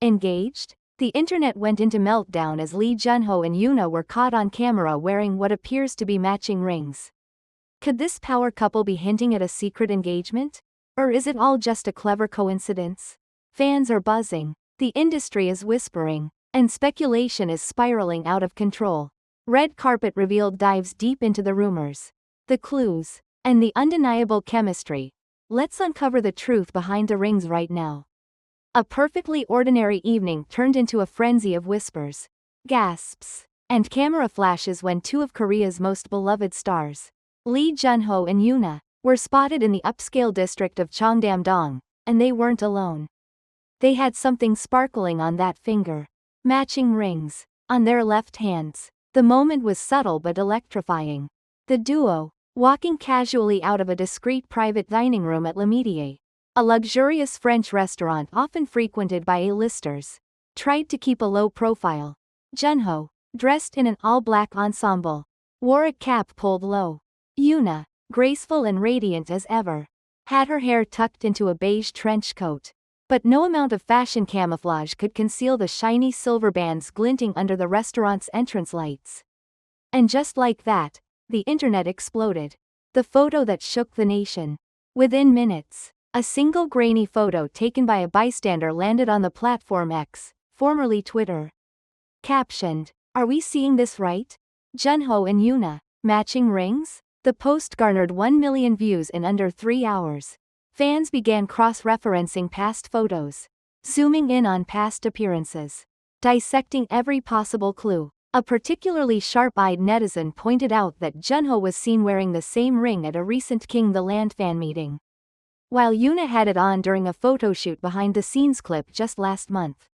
Engaged? The internet went into meltdown as Junho and YoonA were caught on camera wearing what appears to be matching rings. Could this power couple be hinting at a secret engagement? Or is it all just a clever coincidence? Fans are buzzing, the industry is whispering, and speculation is spiraling out of control. Red Carpet Revealed dives deep into the rumors, the clues, and the undeniable chemistry. Let's uncover the truth behind the rings right now. A perfectly ordinary evening turned into a frenzy of whispers, gasps, and camera flashes when two of Korea's most beloved stars, Junho and YoonA, were spotted in the upscale district of Cheongdam-dong, and they weren't alone. They had something sparkling on that finger, matching rings, on their left hands. The moment was subtle but electrifying. The duo, walking casually out of a discreet private dining room at Le Midi, a luxurious French restaurant often frequented by A-listers, tried to keep a low profile. Junho, dressed in an all-black ensemble, wore a cap pulled low. YoonA, graceful and radiant as ever, had her hair tucked into a beige trench coat. But no amount of fashion camouflage could conceal the shiny silver bands glinting under the restaurant's entrance lights. And just like that, the internet exploded. The photo that shook the nation. Within minutes, a single grainy photo taken by a bystander landed on the platform X, formerly Twitter. Captioned, "Are we seeing this right? Junho and YoonA, matching rings?" The post garnered 1 million views in under 3 hours. Fans began cross-referencing past photos, zooming in on past appearances, dissecting every possible clue. A particularly sharp-eyed netizen pointed out that Junho was seen wearing the same ring at a recent King the Land fan meeting, while YoonA had it on during a photoshoot behind-the-scenes clip just last month.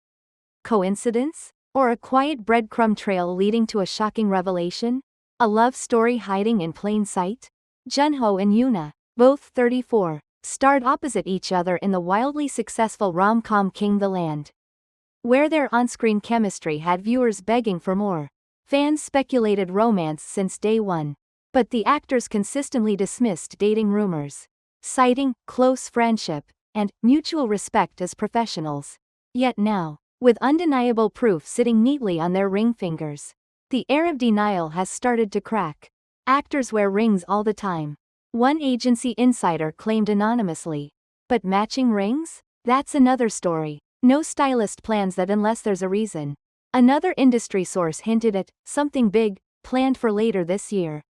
Coincidence? Or a quiet breadcrumb trail leading to a shocking revelation? A love story hiding in plain sight? Junho and YoonA, both 34, starred opposite each other in the wildly successful rom-com King the Land, where their on-screen chemistry had viewers begging for more. Fans speculated romance since day one, but the actors consistently dismissed dating rumors, citing close friendship and mutual respect as professionals. Yet now, with undeniable proof sitting neatly on their ring fingers, the air of denial has started to crack. Actors wear rings all the time, one agency insider claimed anonymously. But matching rings? That's another story. No stylist plans that unless there's a reason. Another industry source hinted at something big, planned for later this year.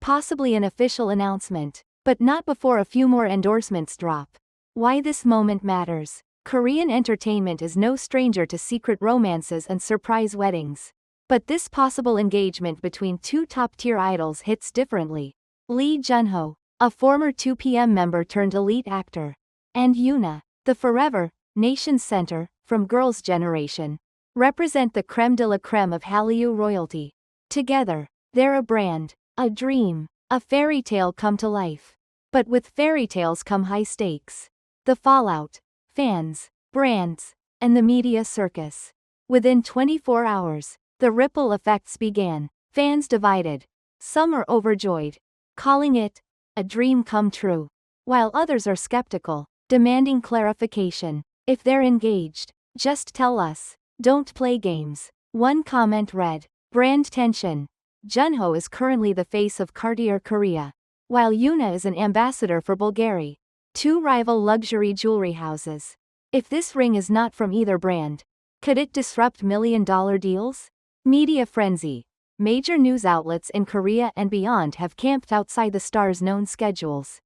Possibly an official announcement, but not before a few more endorsements drop. Why this moment matters. Korean entertainment is no stranger to secret romances and surprise weddings. But this possible engagement between two top-tier idols hits differently. Junho, a former 2PM member turned elite actor, and YoonA, the forever Nation Center, from Girls' Generation, represent the creme de la creme of Hallyu royalty. Together, they're a brand, a dream, a fairy tale come to life. But with fairy tales come high stakes. The fallout, fans, brands, and the media circus. Within 24 hours, the ripple effects began. Fans divided. Some are overjoyed, calling it a dream come true, while others are skeptical, demanding clarification. If they're engaged, just tell us. Don't play games. One comment read, "Brand tension. Junho is currently the face of Cartier Korea, while YoonA is an ambassador for Bulgari, two rival luxury jewelry houses. If this ring is not from either brand, could it disrupt million-dollar deals?" Media frenzy. Major news outlets in Korea and beyond have camped outside the stars' known schedules.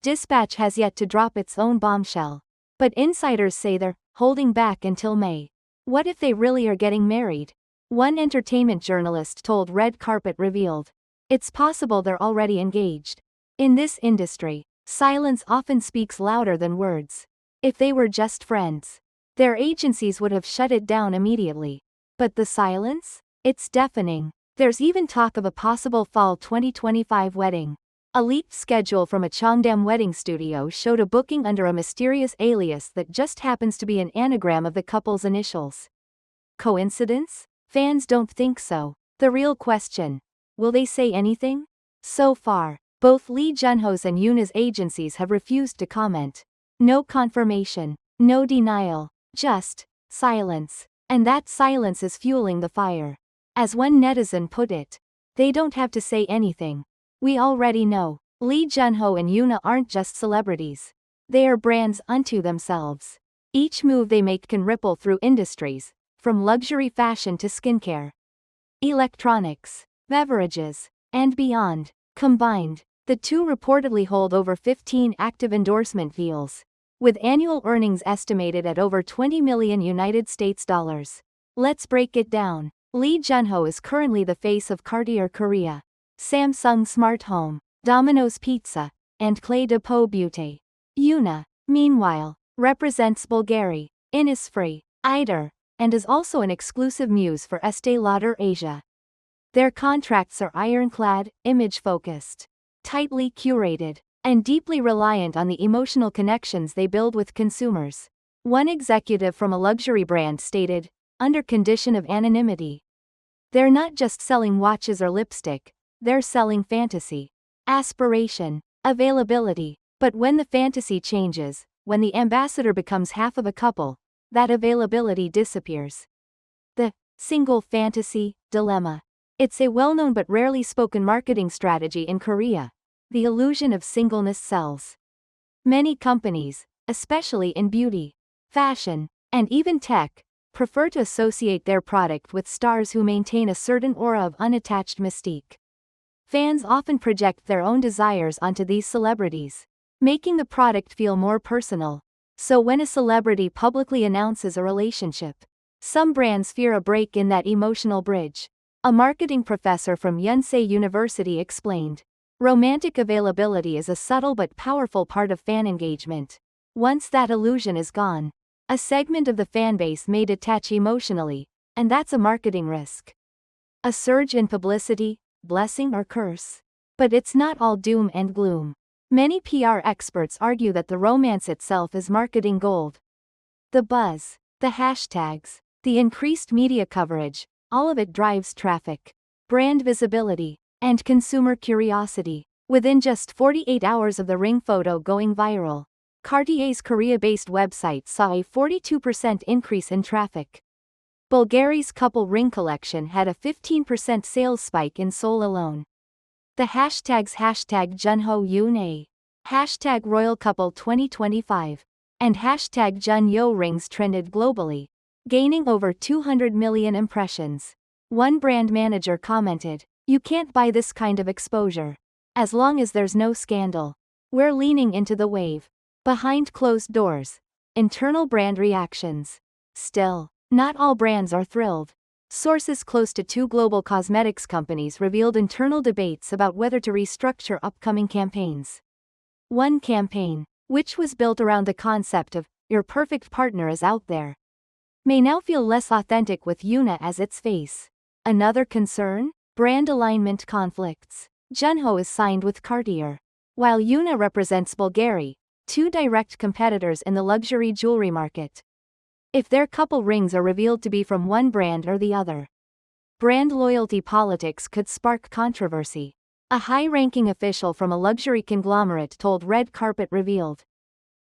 Dispatch has yet to drop its own bombshell, but insiders say they're holding back until May. What if they really are getting married? One entertainment journalist told Red Carpet Revealed, "It's possible they're already engaged. In this industry, silence often speaks louder than words. If they were just friends, their agencies would have shut it down immediately. But the silence? It's deafening." There's even talk of a possible fall 2025 wedding. A leaked schedule from a Cheongdam wedding studio showed a booking under a mysterious alias that just happens to be an anagram of the couple's initials. Coincidence? Fans don't think so. The real question: will they say anything? So far, both Junho's and YoonA's agencies have refused to comment. No confirmation, no denial, just Silence. And that silence is fueling the fire. As one netizen put it, they don't have to say anything. We already know. Lee Junho and YoonA aren't just celebrities. They are brands unto themselves. Each move they make can ripple through industries, from luxury fashion to skincare, electronics, beverages, and beyond. Combined, the two reportedly hold over 15 active endorsement deals, with annual earnings estimated at over $20 million United States dollars. Let's break it down. Lee Junho is currently the face of Cartier Korea, Samsung Smart Home, Domino's Pizza, and Clé de Peau Beauté. YoonA, meanwhile, represents Bulgari, Innisfree, Eider, and is also an exclusive muse for Estée Lauder Asia. Their contracts are ironclad, image-focused, tightly curated, and deeply reliant on the emotional connections they build with consumers. One executive from a luxury brand stated, under condition of anonymity, they're not just selling watches or lipstick, they're selling fantasy, aspiration, availability. But when the fantasy changes, when the ambassador becomes half of a couple, that availability disappears. The single fantasy dilemma. It's a well-known but rarely spoken marketing strategy in Korea. The illusion of singleness sells. Many companies, especially in beauty, fashion, and even tech, prefer to associate their product with stars who maintain a certain aura of unattached mystique. Fans often project their own desires onto these celebrities, making the product feel more personal. So when a celebrity publicly announces a relationship, some brands fear a break in that emotional bridge. A marketing professor from Yonsei University explained, romantic availability is a subtle but powerful part of fan engagement. Once that illusion is gone, a segment of the fanbase may detach emotionally, and that's a marketing risk. A surge in publicity, blessing or curse? But it's not all doom and gloom. Many PR experts argue that the romance itself is marketing gold. The buzz, the hashtags, the increased media coverage, all of it drives traffic, brand visibility, and consumer curiosity. Within just 48 hours of the ring photo going viral, Cartier's Korea-based website saw a 42% increase in traffic. Bulgari's couple ring collection had a 15% sales spike in Seoul alone. The hashtags #Junho YoonA, #RoyalCouple 2025, and #Junyo rings trended globally, gaining over 200 million impressions. One brand manager commented, "You can't buy this kind of exposure. As long as there's no scandal. We're leaning into the wave." Behind closed doors. Internal brand reactions. Still, not all brands are thrilled. Sources close to two global cosmetics companies revealed internal debates about whether to restructure upcoming campaigns. One campaign, which was built around the concept of, your perfect partner is out there, may now feel less authentic with YoonA as its face. Another concern? Brand alignment conflicts. Junho is signed with Cartier, while YoonA represents Bulgari, two direct competitors in the luxury jewelry market. If their couple rings are revealed to be from one brand or the other, brand loyalty politics could spark controversy. A high-ranking official from a luxury conglomerate told Red Carpet revealed,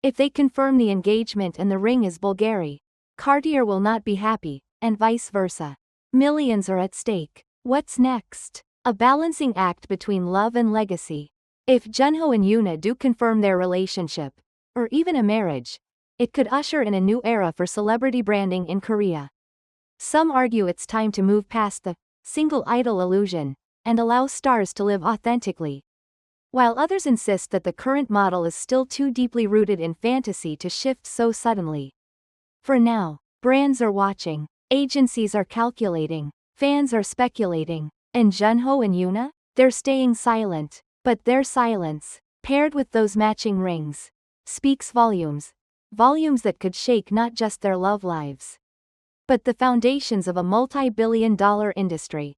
if they confirm the engagement and the ring is Bulgari, Cartier will not be happy, and vice versa. Millions are at stake. What's next? A balancing act between love and legacy. If Junho and YoonA do confirm their relationship, or even a marriage, it could usher in a new era for celebrity branding in Korea. Some argue it's time to move past the single idol illusion and allow stars to live authentically, while others insist that the current model is still too deeply rooted in fantasy to shift so suddenly. For now, brands are watching, agencies are calculating, fans are speculating, and Junho and YoonA? They're staying silent, but their silence, paired with those matching rings, speaks volumes. Volumes that could shake not just their love lives, but the foundations of a multi-billion-dollar industry.